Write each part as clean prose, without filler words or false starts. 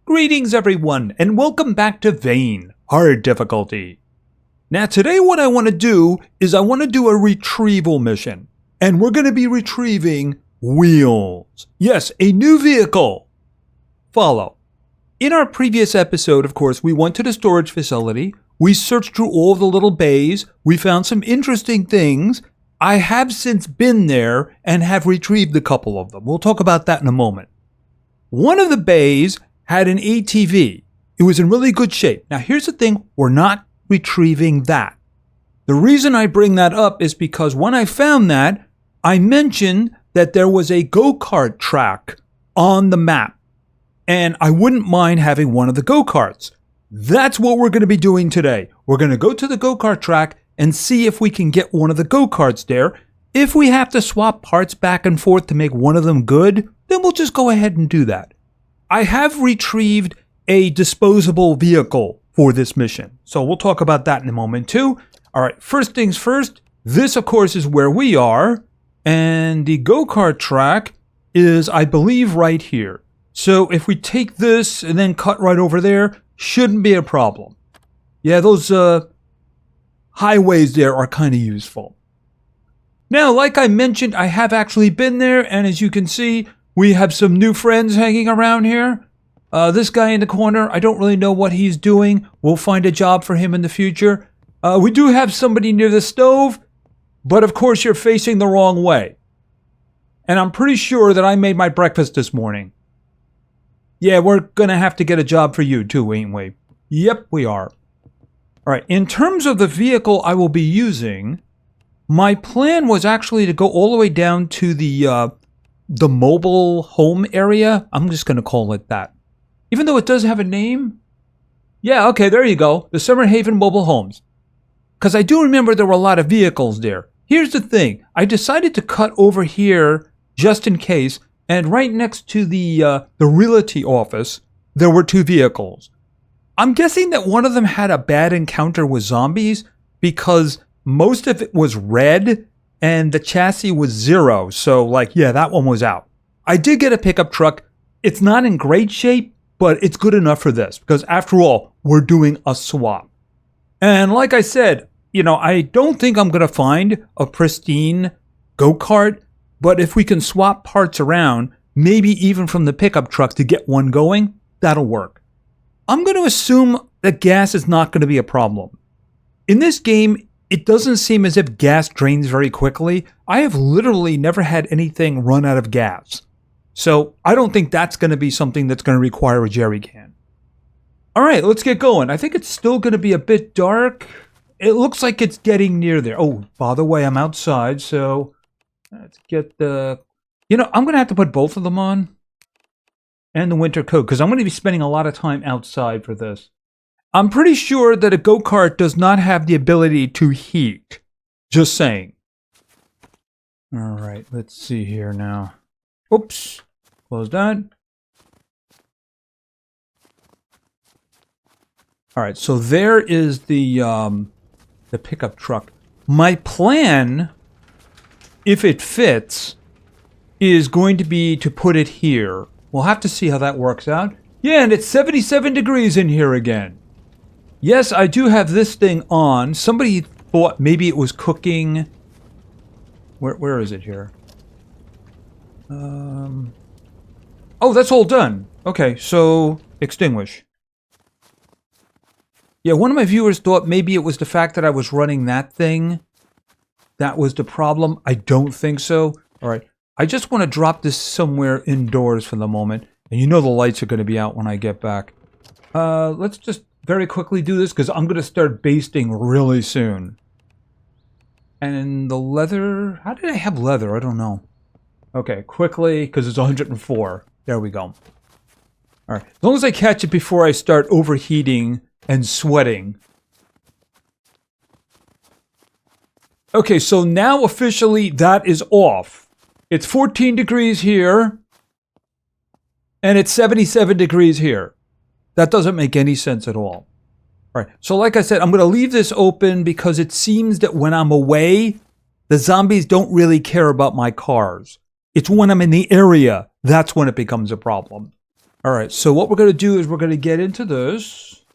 Greetings everyone, and welcome back to Vane, Hard Difficulty. Now today what I want to do is I want to do a retrieval mission. And we're going to be retrieving wheels. Yes, a new vehicle. Follow. In our previous episode, of course, we went to the storage facility. We searched through all the little bays. We found some interesting things. I have since been there and have retrieved a couple of them. We'll talk about that in a moment. One of the bays had an ATV. It was in really good shape. Now here's the thing, we're not retrieving that. The reason I bring that up is because when I found that, I mentioned that there was a go-kart track on the map. And I wouldn't mind having one of the go-karts. That's what we're going to be doing today. We're going to go to the go-kart track and see if we can get one of the go-karts there. If we have to swap parts back and forth to make one of them good, then we'll just go ahead and do that. I have retrieved a disposable vehicle for this mission. So we'll talk about that in a moment too. All right, first things first. This, of course, is where we are. And the go-kart track is, I believe, right here. So if we take this and then cut right over there, shouldn't be a problem. Yeah, those highways there are kind of useful. Now, like I mentioned, I have actually been there. And as you can see, we have some new friends hanging around here. This guy in the corner, I don't really know what he's doing. We'll find a job for him in the future. We do have somebody near the stove, but of course you're facing the wrong way. And I'm pretty sure that I made my breakfast this morning. Yeah, we're going to have to get a job for you too, ain't we? Yep, we are. All right, in terms of the vehicle I will be using, my plan was actually to go all the way down to the mobile home area. I'm just going to call it that. Even though it does have a name. Yeah, okay, there you go. The Summer Haven Mobile Homes. Because I do remember there were a lot of vehicles there. Here's the thing. I decided to cut over here just in case. And right next to the realty office, there were two vehicles. I'm guessing that one of them had a bad encounter with zombies because most of it was red and the chassis was 0. So like, yeah, that one was out. I did get a pickup truck. It's not in great shape, but it's good enough for this because after all, we're doing a swap. And like I said, you know, I don't think I'm going to find a pristine go-kart, but if we can swap parts around, maybe even from the pickup truck to get one going, that'll work. I'm going to assume that gas is not going to be a problem. In this game, it doesn't seem as if gas drains very quickly. I have literally never had anything run out of gas. So I don't think that's going to be something that's going to require a jerry can. All right, let's get going. I think it's still going to be a bit dark. It looks like it's getting near there. Oh, by the way, I'm outside, so let's get the... You know, I'm going to have to put both of them on. And the winter coat, because I'm going to be spending a lot of time outside for this. I'm pretty sure that a go-kart does not have the ability to heat. Just saying. All right, let's see here now. Oops. Close that. All right, so there is the pickup truck. My plan, if it fits, is going to be to put it here. We'll have to see how that works out. Yeah, and it's 77 degrees in here again. Yes, I do have this thing on. Somebody thought maybe it was cooking. Where is it here? Oh, that's all done. Okay, so extinguish. Yeah, one of my viewers thought maybe it was the fact that I was running that thing. That was the problem. I don't think so. All right. I just want to drop this somewhere indoors for the moment. And you know the lights are going to be out when I get back. Let's just very quickly do this because I'm going to start basting really soon. And the leather... How did I have leather? I don't know. Okay, quickly, because it's 104. There we go. All right. As long as I catch it before I start overheating and sweating. Okay, so now officially that is off. It's 14 degrees here. And it's 77 degrees here. That doesn't make any sense at all. All right, so like I said, I'm going to leave this open because it seems that when I'm away, the zombies don't really care about my cars. It's when I'm in the area, that's when it becomes a problem. All right, so what we're going to do is we're going to get into this.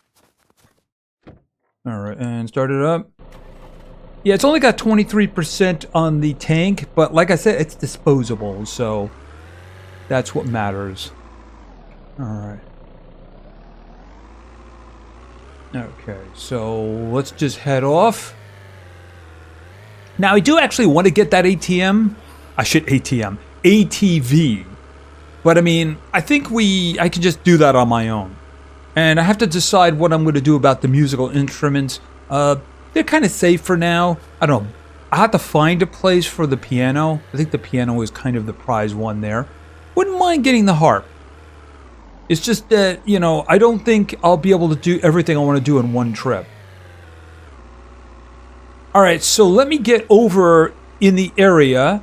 All right, and start it up. Yeah, it's only got 23% on the tank, but like I said, it's disposable, so that's what matters. All right. Okay, so let's just head off. Now, I do actually want to get that ATV. But I mean, I think I can just do that on my own. And I have to decide what I'm going to do about the musical instruments. They're kind of safe for now. I don't know. I have to find a place for the piano. I think the piano is kind of the prize one there. Wouldn't mind getting the harp. It's just that, you know, I don't think I'll be able to do everything I want to do in one trip. Alright, so let me get over in the area,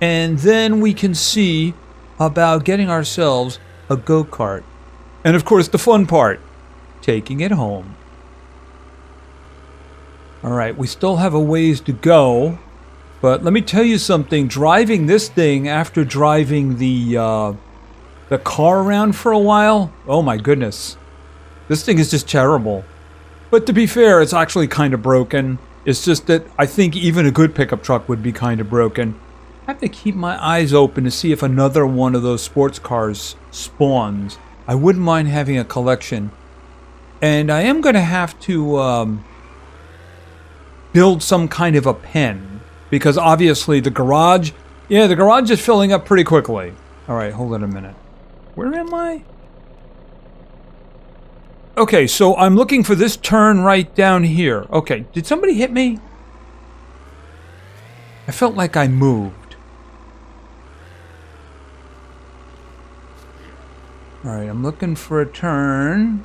and then we can see about getting ourselves a go-kart. And of course, the fun part, taking it home. Alright, we still have a ways to go, but let me tell you something, driving this thing after driving the car around for a while, oh my goodness. This thing is just terrible. But to be fair, it's actually kind of broken. It's just that I think even a good pickup truck would be kind of broken. I have to keep my eyes open to see if another one of those sports cars spawns. I wouldn't mind having a collection. And I am going to have to build some kind of a pen. Because obviously the garage is filling up pretty quickly. Alright, hold on a minute. Where am I? Okay, so I'm looking for this turn right down here. Okay, did somebody hit me? I felt like I moved. Alright, I'm looking for a turn.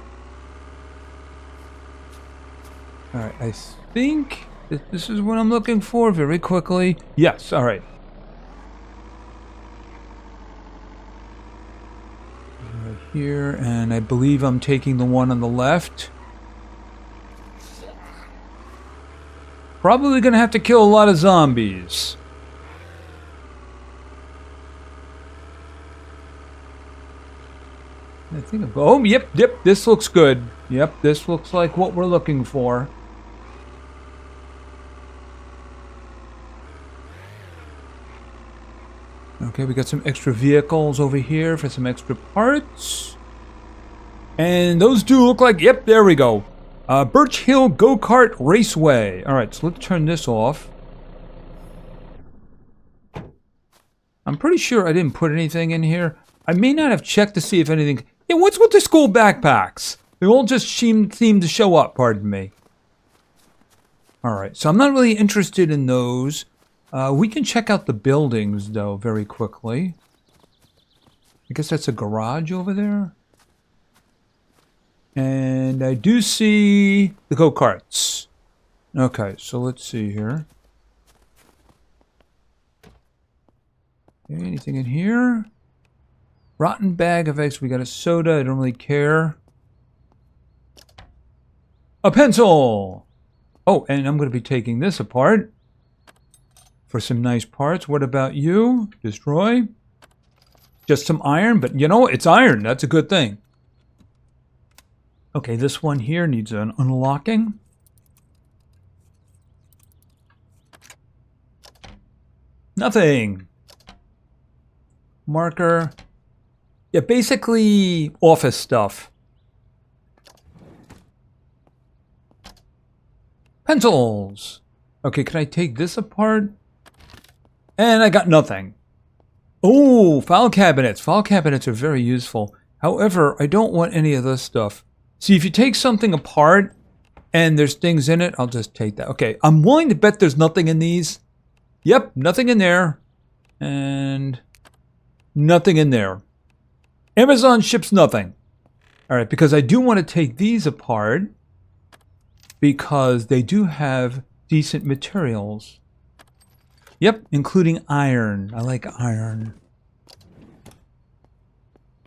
Alright, I think that this is what I'm looking for very quickly. Yes, alright. Here, and I believe I'm taking the one on the left. Probably gonna have to kill a lot of zombies. I think oh, yep, this looks good. Yep, this looks like what we're looking for. Okay, we got some extra vehicles over here for some extra parts. And those do look like, yep, there we go. Birch Hill Go-Kart Raceway. Alright, so let's turn this off. I'm pretty sure I didn't put anything in here. I may not have checked to see if anything... Yeah, what's with the school backpacks? They all just seem to show up, pardon me. Alright, so I'm not really interested in those. We can check out the buildings, though, very quickly. I guess that's a garage over there. And I do see the go-karts. Okay, so let's see here. Okay, anything in here? Rotten bag of eggs. We got a soda. I don't really care. A pencil! Oh, and I'm going to be taking this apart for some nice parts. What about you? Destroy. Just some iron, but you know, it's iron. That's a good thing. Okay, this one here needs an unlocking. Nothing. Marker. Yeah, basically office stuff. Pencils. Okay, can I take this apart? And I got nothing. Oh, file cabinets. File cabinets are very useful. However, I don't want any of this stuff. See, if you take something apart and there's things in it, I'll just take that. Okay, I'm willing to bet there's nothing in these. Yep, nothing in there. And nothing in there. Amazon ships nothing. Alright, because I do want to take these apart because they do have decent materials. Yep, including iron. I like iron.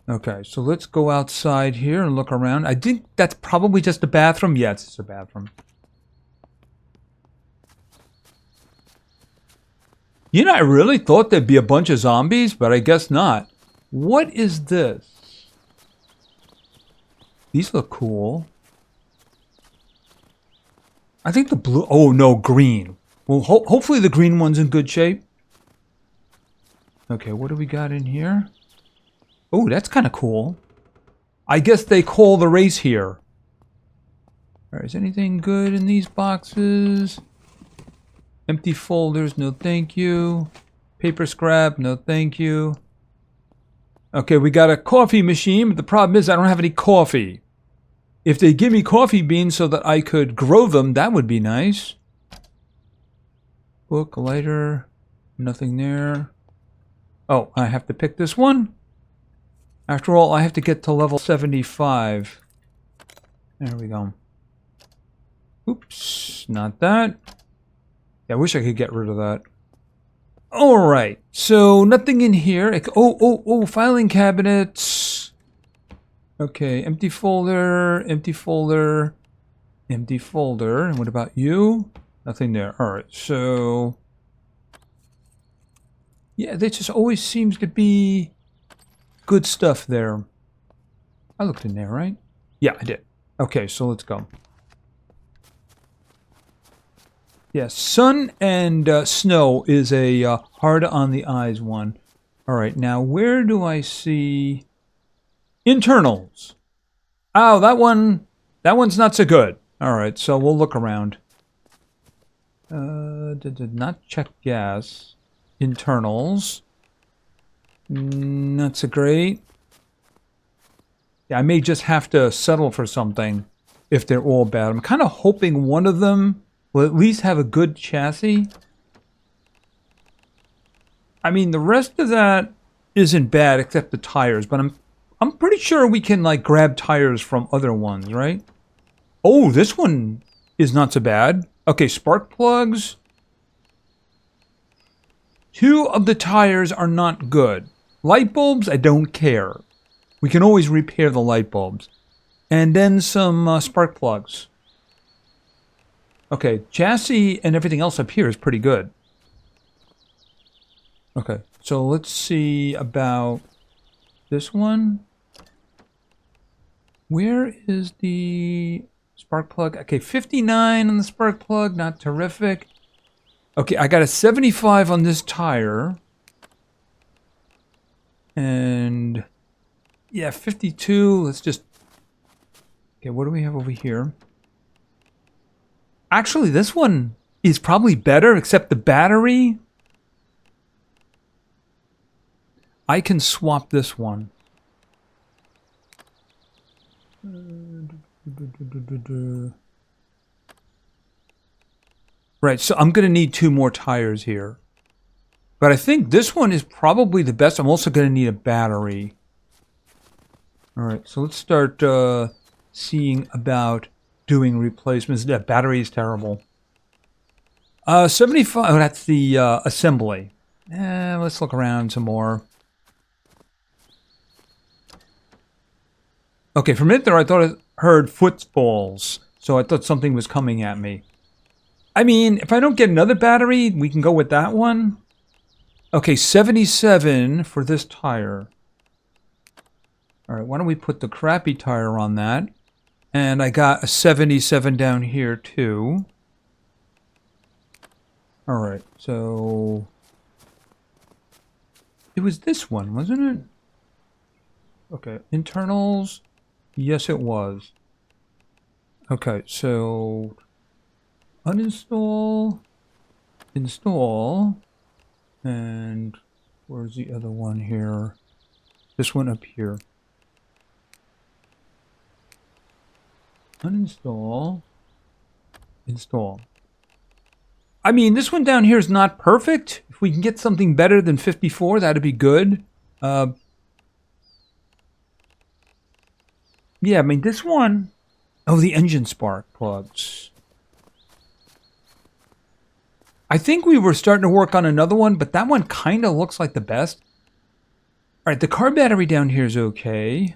Okay, so let's go outside here and look around. I think that's probably just a bathroom. Yeah, it's just a bathroom. You know, I really thought there'd be a bunch of zombies, but I guess not. What is this? These look cool. I think the blue... Oh, no, green. Well, hopefully the green one's in good shape. Okay, what do we got in here? Oh, that's kind of cool. I guess they call the race here. All right, is anything good in these boxes? Empty folders, no thank you. Paper scrap, no thank you. Okay, we got a coffee machine, but the problem is I don't have any coffee. If they give me coffee beans so that I could grow them, that would be nice. Book, lighter, nothing there. Oh, I have to pick this one. After all, I have to get to level 75. There we go. Oops, not that. Yeah, I wish I could get rid of that. Alright, so nothing in here. Oh, filing cabinets. Okay, empty folder, empty folder, empty folder. And what about you? Nothing there. Alright, so... Yeah, there just always seems to be good stuff there. I looked in there, right? Yeah, I did. Okay, so let's go. Yeah, sun and snow is a hard on the eyes one. All right, now where do I see internals? Oh, that one's not so good. All right, so we'll look around. Did not check gas. Internals. Not so great. Yeah, I may just have to settle for something if they're all bad. I'm kind of hoping one of them will at least have a good chassis. I mean, the rest of that isn't bad except the tires, but I'm pretty sure we can like grab tires from other ones, right? Oh, this one is not so bad. Okay, spark plugs. 2 of the tires are not good. Light bulbs, I don't care. We can always repair the light bulbs. And then some spark plugs. Okay, chassis and everything else up here is pretty good. Okay, so let's see about this one. Where is the spark plug? Okay, 59 on the spark plug, not terrific. Okay, I got a 75 on this tire. And yeah, 52. Let's just... Okay, what do we have over here? Actually, this one is probably better, except the battery. I can swap this one. Right, so I'm going to need 2 more tires here. But I think this one is probably the best. I'm also going to need a battery. Alright, so let's start seeing about doing replacements. That battery is terrible. 75, oh, that's the assembly. Let's look around some more. Okay, for a minute there I thought I heard footfalls. So I thought something was coming at me. I mean, if I don't get another battery, we can go with that one. Okay, 77 for this tire. Alright, why don't we put the crappy tire on that? And I got a 77 down here too. Alright, so... It was this one, wasn't it? Okay, internals. Yes, it was. Okay, so... Uninstall. Install. And where's the other one here? This one up here. Uninstall. Install. I mean, this one down here is not perfect. If we can get something better than 54, that'd be good. Yeah, I mean, this one... Oh, the engine spark plugs. I think we were starting to work on another one, but that one kind of looks like the best. All right, the car battery down here is okay.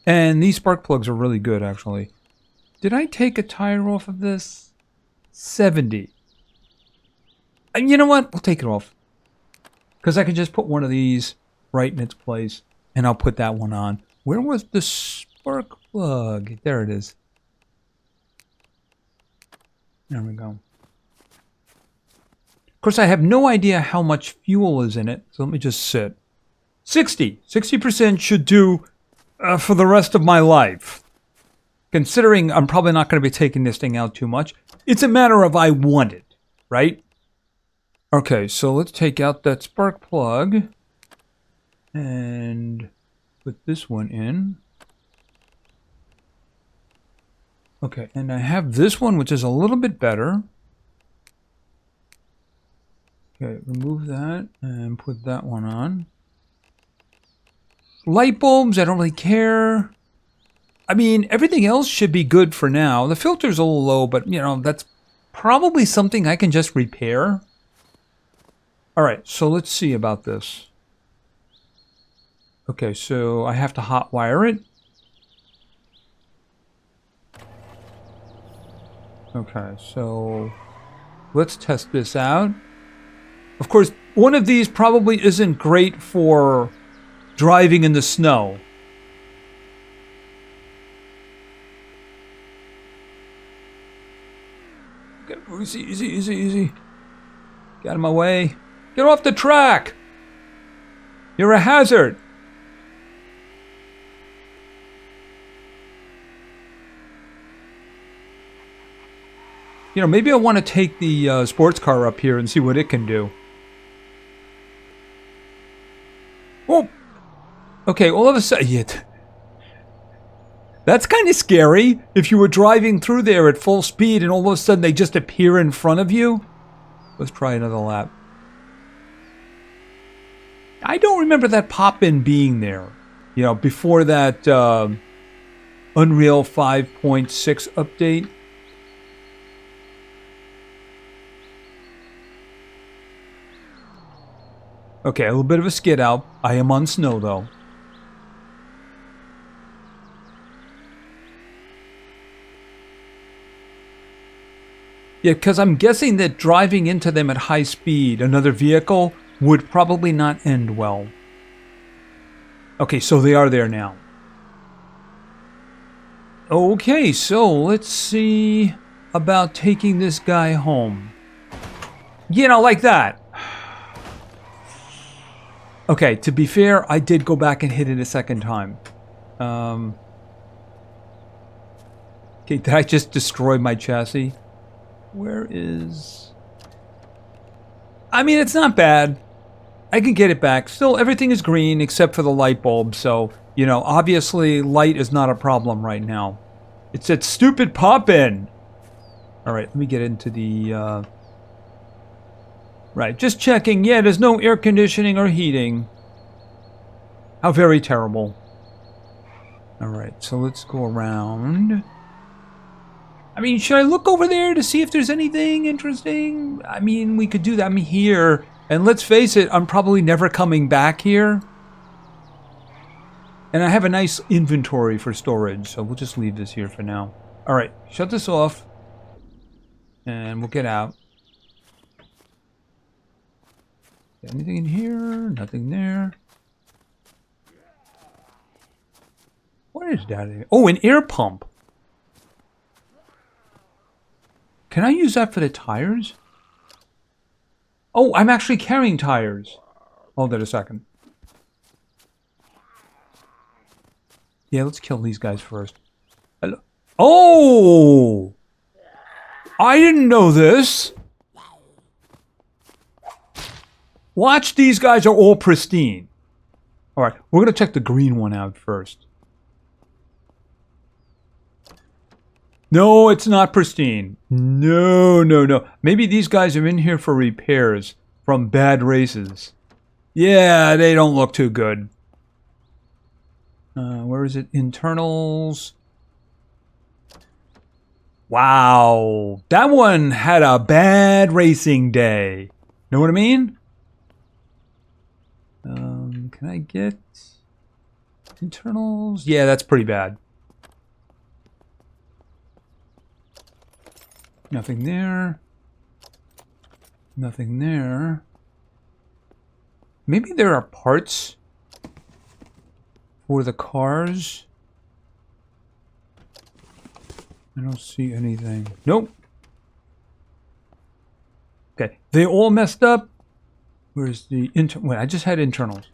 And these spark plugs are really good, actually. Did I take a tire off of this? 70. And you know what? We'll take it off. Because I can just put one of these right in its place. And I'll put that one on. Where was the spark plug. There it is. There we go. Of course, I have no idea how much fuel is in it, so let me just sit. 60. 60% should do for the rest of my life. Considering I'm probably not going to be taking this thing out too much. It's a matter of I want it, right? Okay, so let's take out that spark plug. And put this one in. Okay, and I have this one, which is a little bit better. Okay, remove that and put that one on. Light bulbs, I don't really care. I mean, everything else should be good for now. The filter's a little low, but, you know, that's probably something I can just repair. All right, so let's see about this. Okay, so I have to hotwire it. Okay, so let's test this out. Of course, one of these probably isn't great for driving in the snow. Okay, easy, easy, easy, easy. Get out of my way. Get off the track! You're a hazard! You know, maybe I want to take the sports car up here and see what it can do. Oh! Okay, all of a sudden... Yeah, that's kind of scary. If you were driving through there at full speed and all of a sudden they just appear in front of you. Let's try another lap. I don't remember that pop-in being there. You know, before that Unreal 5.6 update. Okay, a little bit of a skid out. I am on snow, though. Yeah, because I'm guessing that driving into them at high speed, another vehicle, would probably not end well. Okay, so they are there now. Okay, so let's see about taking this guy home. You know, like that. Okay, to be fair, I did go back and hit it a second time. Okay, did I just destroy my chassis? Where is... I mean, it's not bad. I can get it back. Still, everything is green except for the light bulb, so, you know, obviously light is not a problem right now. It's that stupid pop-in! Alright, let me get into the, Right, just checking. Yeah, there's no air conditioning or heating. How very terrible. Alright, so let's go around. I mean, should I look over there to see if there's anything interesting? I mean, we could do that. I'm here, and let's face it, I'm probably never coming back here. And I have a nice inventory for storage, so we'll just leave this here for now. Alright, shut this off. And we'll get out. Anything in here? Nothing there. What is that? Oh, an air pump. Can I use that for the tires? Oh, I'm actually carrying tires. Hold it a second. Yeah, let's kill these guys first. Hello. Oh! I didn't know this. Watch, these guys are all pristine. Alright, we're going to check the green one out first. No, it's not pristine. No, no, no. Maybe these guys are in here for repairs from bad races. Yeah, they don't look too good. Where is it? Internals. Wow. That one had a bad racing day. Know what I mean? Can I get internals? Yeah, that's pretty bad. Nothing there. Nothing there. Maybe there are parts for the cars. I don't see anything. Nope. Okay, they all messed up. Where's the wait, I just had internals.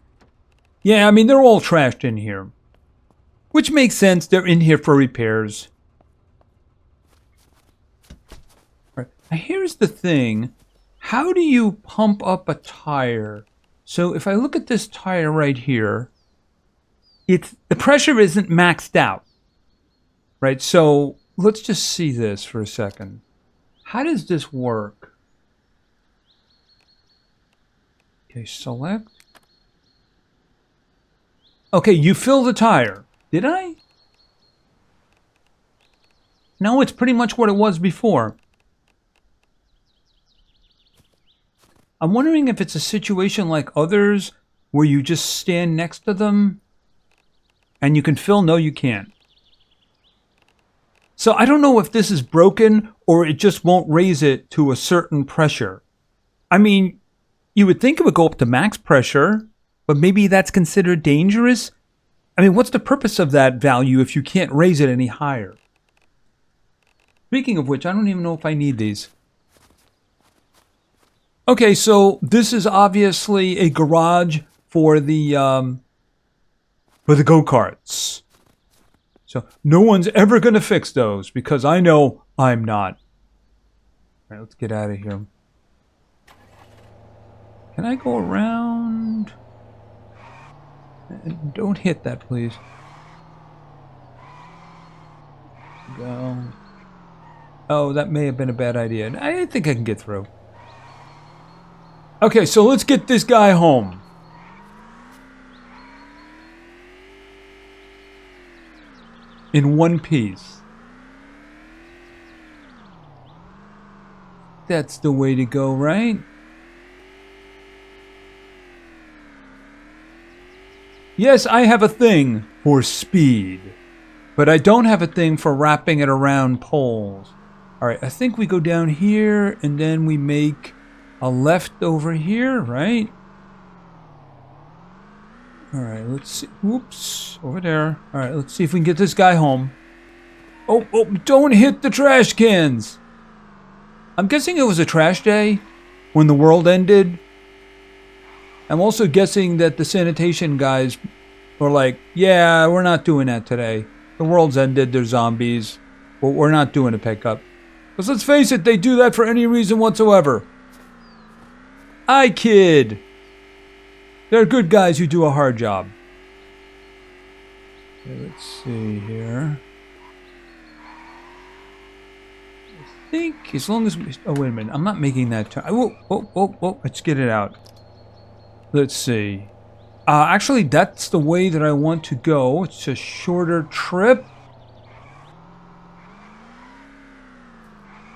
Yeah, I mean, they're all trashed in here. Which makes sense. They're in here for repairs. All right. Now, here's the thing. How do you pump up a tire? So if I look at this tire right here, the pressure isn't maxed out. Right? So let's just see this for a second. How does this work? Okay, select. Okay, you fill the tire. Did I? No, it's pretty much what it was before. I'm wondering if it's a situation like others where you just stand next to them and you can fill. No, you can't. So I don't know if this is broken or it just won't raise it to a certain pressure. I mean, you would think it would go up to max pressure, but maybe that's considered dangerous. I mean, what's the purpose of that value if you can't raise it any higher? Speaking of which, I don't even know if I need these. Okay, so this is obviously a garage for the go-karts. So no one's ever going to fix those because I know I'm not. All right, let's get out of here. Can I go around? Don't hit that, please. Go. Oh, that may have been a bad idea. I think I can get through. Okay, so let's get this guy home. In one piece. That's the way to go, right? Yes, I have a thing for speed, but I don't have a thing for wrapping it around poles. All right, I think we go down here and then we make a left over here, right? All right, let's see. Whoops, over there. All right, let's see if we can get this guy home. Oh, don't hit the trash cans. I'm guessing it was a trash day when the world ended. I'm also guessing that the sanitation guys were like, yeah, we're not doing that today. The world's ended, there's zombies. Well, we're not doing a pickup. Because let's face it, they do that for any reason whatsoever. I kid. They're good guys who do a hard job. Okay, let's see here. I think as long as we... Oh, wait a minute. I'm not making that turn. Whoa. Let's get it out. Let's see. Actually, that's the way that I want to go. It's a shorter trip.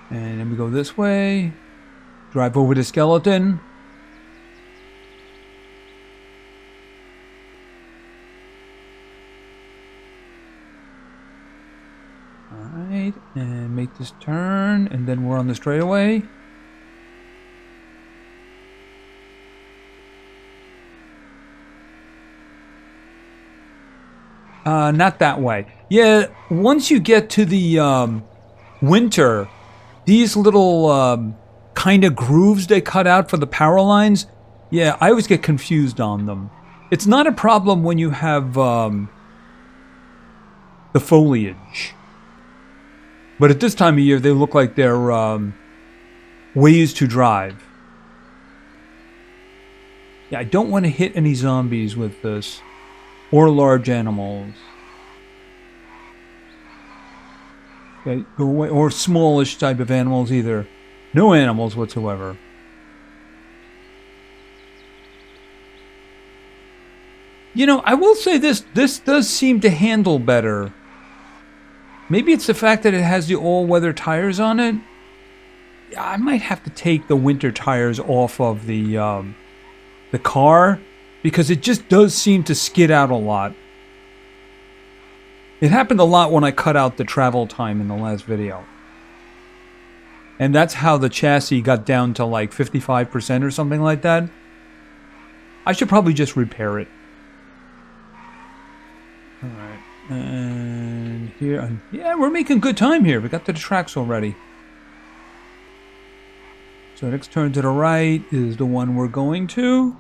And then we go this way. Drive over the skeleton. Alright, and make this turn, and then we're on the straightaway. Not that way. Yeah, once you get to the winter, these little kind of grooves they cut out for the power lines, yeah, I always get confused on them. It's not a problem when you have the foliage. But at this time of year, they look like they're ways to drive. Yeah, I don't want to hit any zombies with this. Or large animals. Okay, go away. Or smallish type of animals either. No animals whatsoever. You know, I will say this does seem to handle better. Maybe it's the fact that it has the all-weather tires on it. Yeah, I might have to take the winter tires off of the car. Because it just does seem to skid out a lot. It happened a lot when I cut out the travel time in the last video. And that's how the chassis got down to like 55% or something like that. I should probably just repair it. Alright. And here. And yeah, we're making good time here. We got to the tracks already. So next turn to the right is the one we're going to.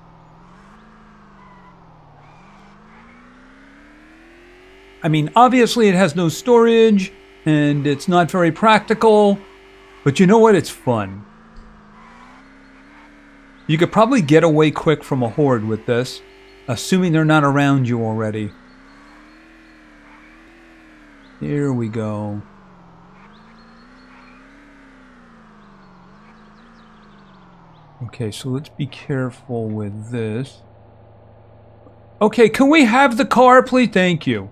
I mean, obviously it has no storage, and it's not very practical, but you know what? It's fun. You could probably get away quick from a horde with this, assuming they're not around you already. Here we go. Okay, so let's be careful with this. Okay, can we have the car, please? Thank you.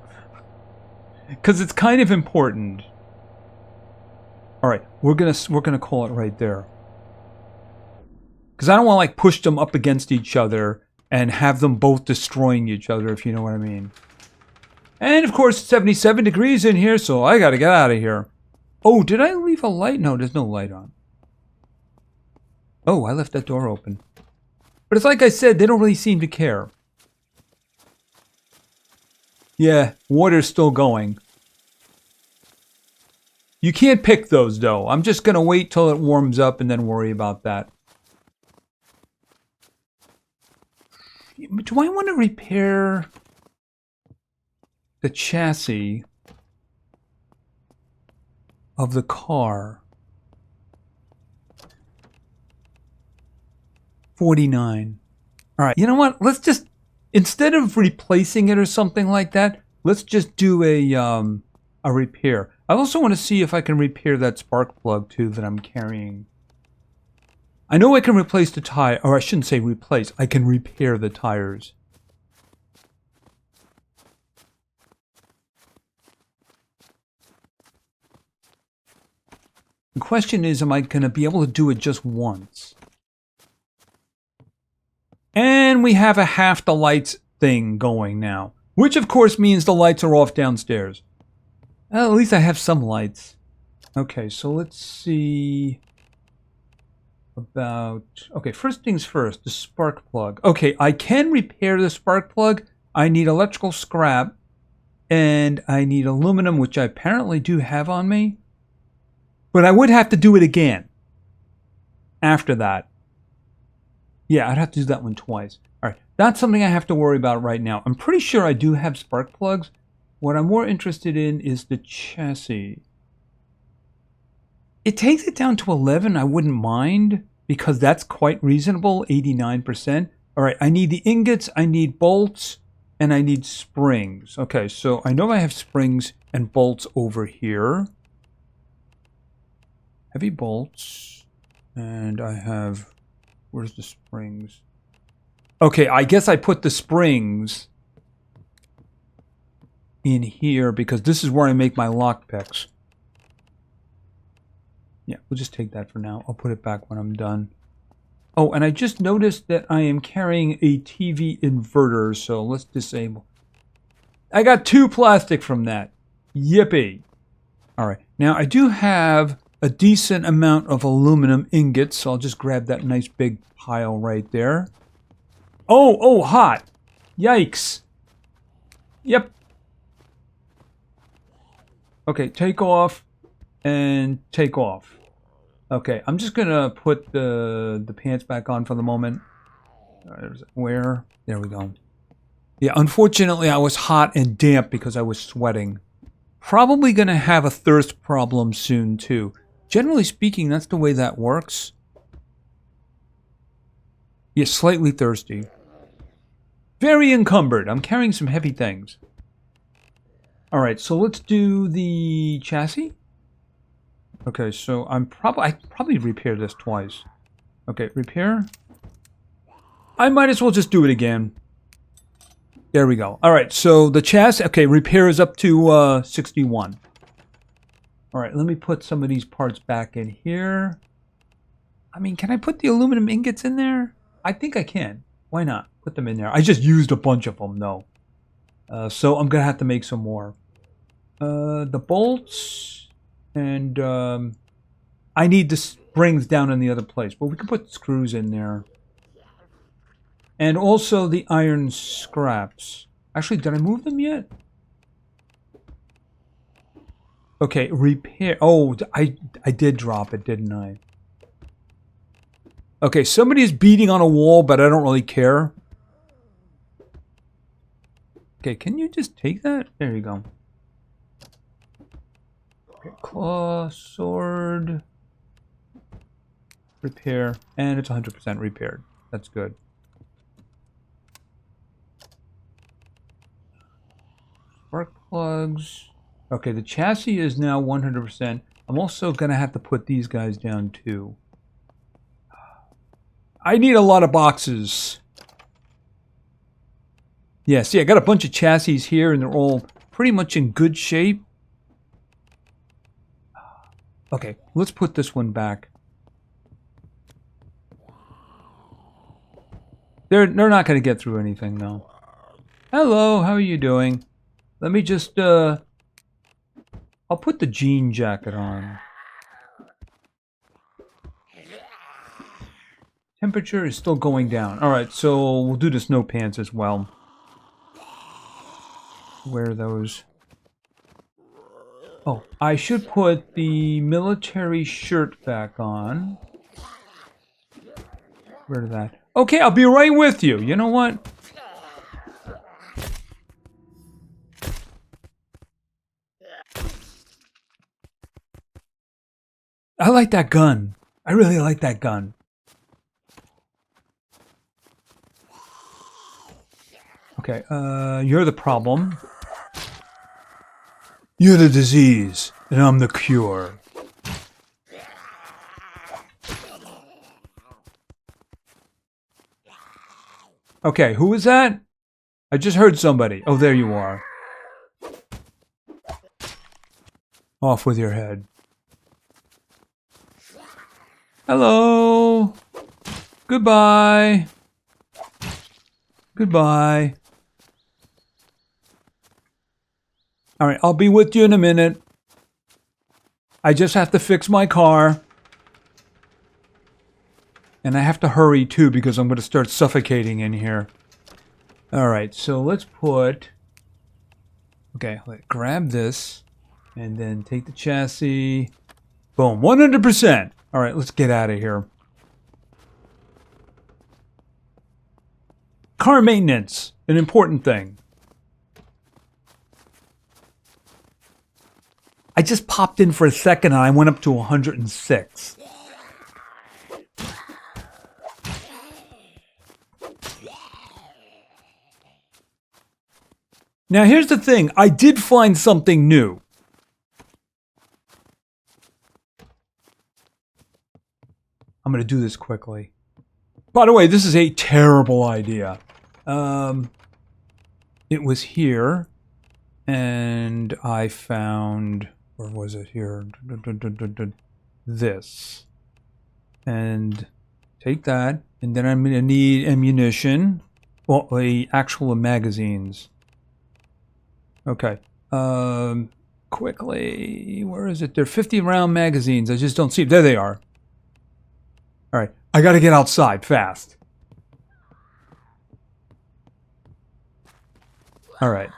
Because it's kind of important. All right, we're gonna call it right there. Because I don't want to like push them up against each other and have them both destroying each other, if you know what I mean. And of course, 77 degrees in here, so I gotta get out of here. Oh, did I leave a light? No, there's no light on. Oh, I left that door open. But it's like I said, they don't really seem to care. Yeah, water's still going. You can't pick those, though. I'm just going to wait till it warms up and then worry about that. Do I want to repair the chassis of the car? 49. All right, you know what? Let's just, instead of replacing it or something like that, let's just do a repair. I also want to see if I can repair that spark plug too that I'm carrying. I know I can replace the tire, or I shouldn't say replace. I can repair the tires. The question is, am I going to be able to do it just once? And we have a half the lights thing going now, which of course means the lights are off downstairs. Well, at least I have some lights. Okay, so let's see about... Okay, first things first, the spark plug. Okay, I can repair the spark plug. I need electrical scrap, and I need aluminum, which I apparently do have on me. But I would have to do it again after that. Yeah, I'd have to do that one twice. All right, that's something I have to worry about right now. I'm pretty sure I do have spark plugs. What I'm more interested in is the chassis. It takes it down to 11. I wouldn't mind because that's quite reasonable, 89%. All right, I need the ingots, I need bolts, and I need springs. Okay, so I know I have springs and bolts over here. Heavy bolts, and I have... Where's the springs? Okay, I guess I put the springs in here because this is where I make my lockpicks. Yeah, we'll just take that for now. I'll put it back when I'm done. Oh, and I just noticed that I am carrying a TV inverter, so let's disable. I got 2 plastic from that. Yippee. All right, now I do have a decent amount of aluminum ingots, so I'll just grab that nice big pile right there. Oh, hot. Yikes. Yep. Okay, take off and take off. Okay, I'm just gonna put the pants back on for the moment. Where? There we go. Yeah, unfortunately I was hot and damp because I was sweating. Probably gonna have a thirst problem soon too. Generally speaking, that's the way that works. Yeah, slightly thirsty. Very encumbered. I'm carrying some heavy things. Alright, so let's do the chassis. Okay, so I probably repair this twice. Okay, repair. I might as well just do it again. There we go. Alright, so the chassis, okay, repair is up to 61. Alright, let me put some of these parts back in here. I mean, can I put the aluminum ingots in there? I think I can. Why not? Put them in there. I just used a bunch of them, though. So I'm going to have to make some more. The bolts, and I need the springs down in the other place, but we can put screws in there. And also the iron scraps. Actually, did I move them yet? Okay, repair. Oh, I did drop it, didn't I? Okay, somebody's beating on a wall, but I don't really care. Okay, can you just take that? There you go. Okay, claw, sword, repair, and it's 100% repaired. That's good. Spark plugs. Okay, the chassis is now 100%. I'm also going to have to put these guys down too. I need a lot of boxes. Yeah, see, I got a bunch of chassis here and they're all pretty much in good shape. Okay, let's put this one back. They're not going to get through anything though. Hello, how are you doing? Let me just, I'll put the jean jacket on. Temperature is still going down. Alright, so we'll do the snow pants as well. Wear those. Oh, I should put the military shirt back on. Where's that? Okay, I'll be right with you. You know what? I like that gun. I really like that gun. Okay, you're the problem. You're the disease, and I'm the cure. Okay, who was that? I just heard somebody. Oh, there you are. Off with your head. Hello. Goodbye. Goodbye. Alright, I'll be with you in a minute. I just have to fix my car. And I have to hurry too because I'm going to start suffocating in here. Alright, so let's put... Okay, grab this. And then take the chassis. Boom, 100%! Alright, let's get out of here. Car maintenance, an important thing. I just popped in for a second and I went up to 106. Now here's the thing, I did find something new. I'm going to do this quickly. By the way, this is a terrible idea. It was here, and I found... Or was it here? This. And take that, and then I'm going to need ammunition. Well, the actual magazines. Okay. Quickly, where is it? They're 50 round magazines. I just don't see them. There they are. All right, I got to get outside fast. All right.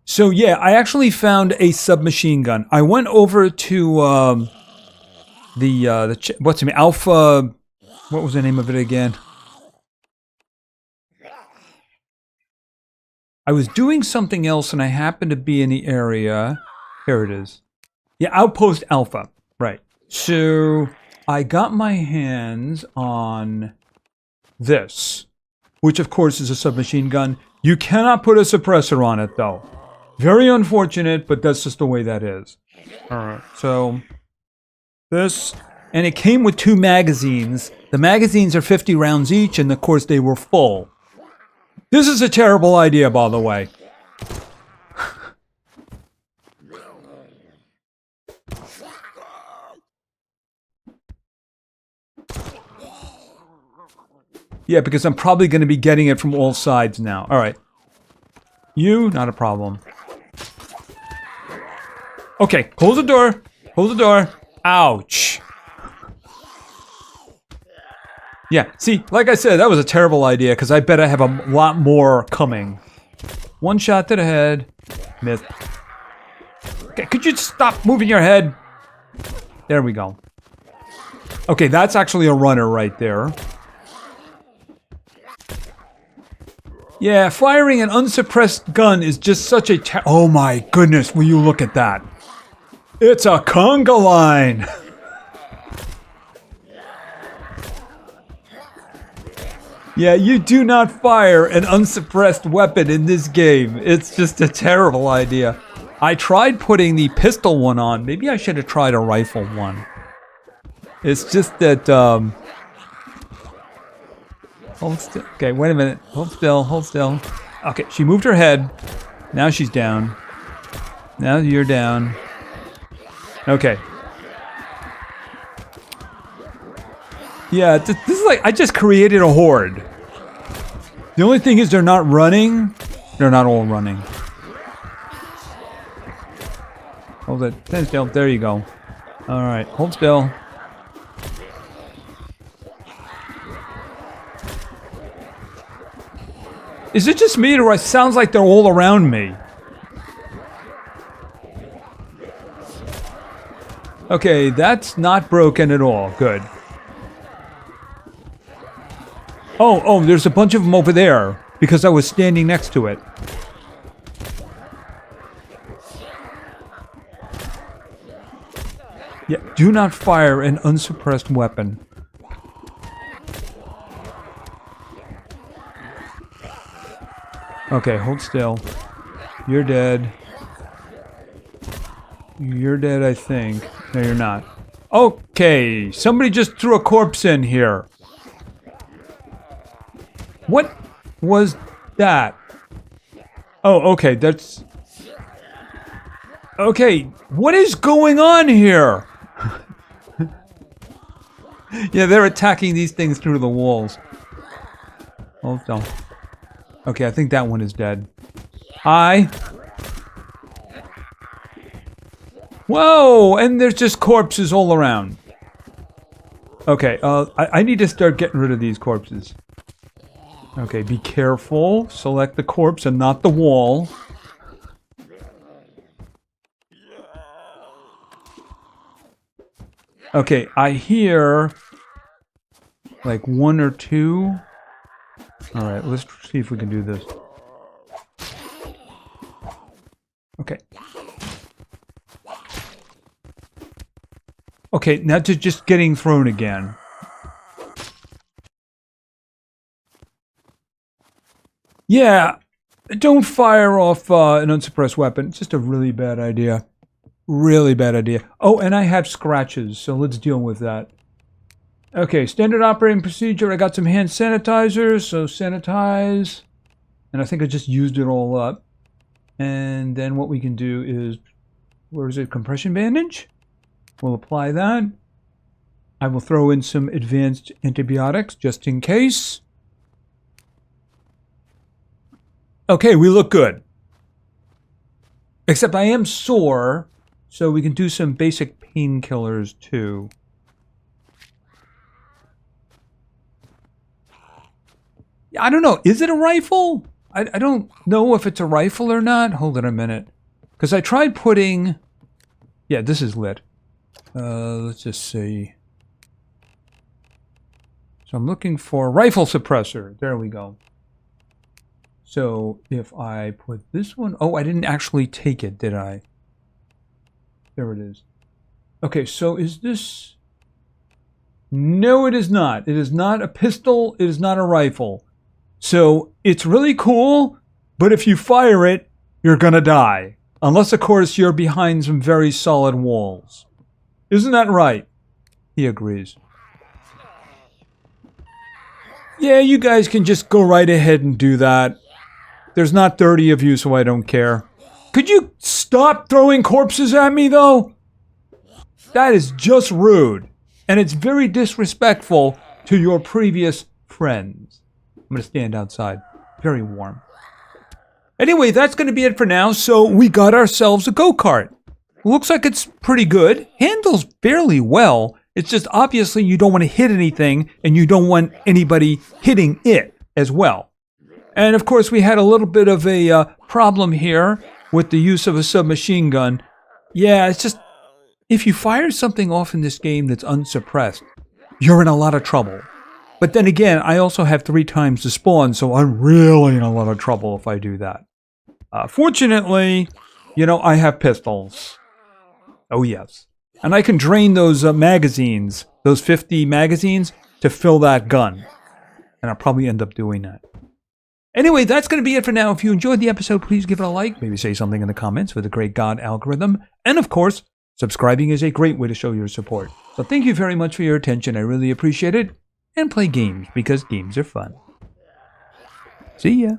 So yeah, I actually found a submachine gun. I went over to what's the name? Alpha. What was the name of it again? I was doing something else and I happened to be in the area. Here it is. Yeah, Outpost Alpha. Right. So I got my hands on this, which of course is a submachine gun. You cannot put a suppressor on it though. Very unfortunate, but that's just the way that is. Alright, so this, and it came with 2 magazines. The magazines are 50 rounds each, and of course they were full. This is a terrible idea, by the way. Yeah, because I'm probably going to be getting it from all sides now. Alright. You, not a problem. Okay, close the door. Close the door. Ouch. Yeah, see, like I said, that was a terrible idea because I bet I have a lot more coming. One shot to the head. Miss. Okay, could you stop moving your head? There we go. Okay, that's actually a runner right there. Yeah, firing an unsuppressed gun is just such a oh my goodness, will you look at that? It's a conga line! Yeah, you do not fire an unsuppressed weapon in this game. It's just a terrible idea. I tried putting the pistol one on. Maybe I should have tried a rifle one. It's just that, hold still. Okay, wait a minute. Hold still, hold still. Okay, she moved her head. Now she's down. Now you're down. Okay. Yeah, this is like, I just created a horde. The only thing is they're not running. They're not all running. Hold it. Stand still. There you go. Alright, hold still. Is it just me or it sounds like they're all around me? Okay, that's not broken at all. Good. Oh, there's a bunch of them over there because I was standing next to it. Yeah, do not fire an unsuppressed weapon. Okay, hold still. You're dead. You're dead, I think. No, you're not. Okay, somebody just threw a corpse in here. What was that? Oh, okay, that's... Okay, what is going on here? Yeah, they're attacking these things through the walls. Hold on. Okay, I think that one is dead. Whoa! And there's just corpses all around. Okay, I need to start getting rid of these corpses. Okay, be careful. Select the corpse and not the wall. Okay, I hear like one or two. Alright, let's see if we can do this. Okay. Okay, now to just getting thrown again. Yeah, don't fire off an unsuppressed weapon. It's just a really bad idea. Really bad idea. Oh, and I have scratches, so let's deal with that. Okay, standard operating procedure. I got some hand sanitizer, so sanitize. And I think I just used it all up. And then what we can do is, where is it? Compression bandage? We'll apply that. I will throw in some advanced antibiotics just in case. Okay, we look good. Except I am sore, so we can do some basic painkillers too. I don't know. Is it a rifle? I don't know if it's a rifle or not. Hold on a minute. Because I tried putting... Yeah, this is lit. Let's just see. So I'm looking for rifle suppressor. There we go. So if I put this one... Oh, I didn't actually take it, did I? There it is. Okay, so is this... No, it is not. It is not a pistol. It is not a rifle. So it's really cool, but if you fire it, you're gonna die. Unless, of course, you're behind some very solid walls. Isn't that right? He agrees. Yeah, you guys can just go right ahead and do that. There's not 30 of you, so I don't care. Could you stop throwing corpses at me, though? That is just rude. And it's very disrespectful to your previous friends. I'm going to stand outside. Very warm. Anyway, that's going to be it for now. So we got ourselves a go-kart. Looks like it's pretty good. Handles fairly well. It's just obviously you don't want to hit anything and you don't want anybody hitting it as well. And of course we had a little bit of a problem here with the use of a submachine gun. Yeah, it's just, if you fire something off in this game that's unsuppressed, you're in a lot of trouble. But then again, I also have 3 times the spawn, so I'm really in a lot of trouble if I do that. Fortunately, you know, I have pistols. Oh yes. And I can drain those magazines, those 50 magazines, to fill that gun. And I'll probably end up doing that. Anyway, that's going to be it for now. If you enjoyed the episode, please give it a like. Maybe say something in the comments for the great God algorithm. And of course, subscribing is a great way to show your support. So thank you very much for your attention. I really appreciate it. And play games, because games are fun. See ya.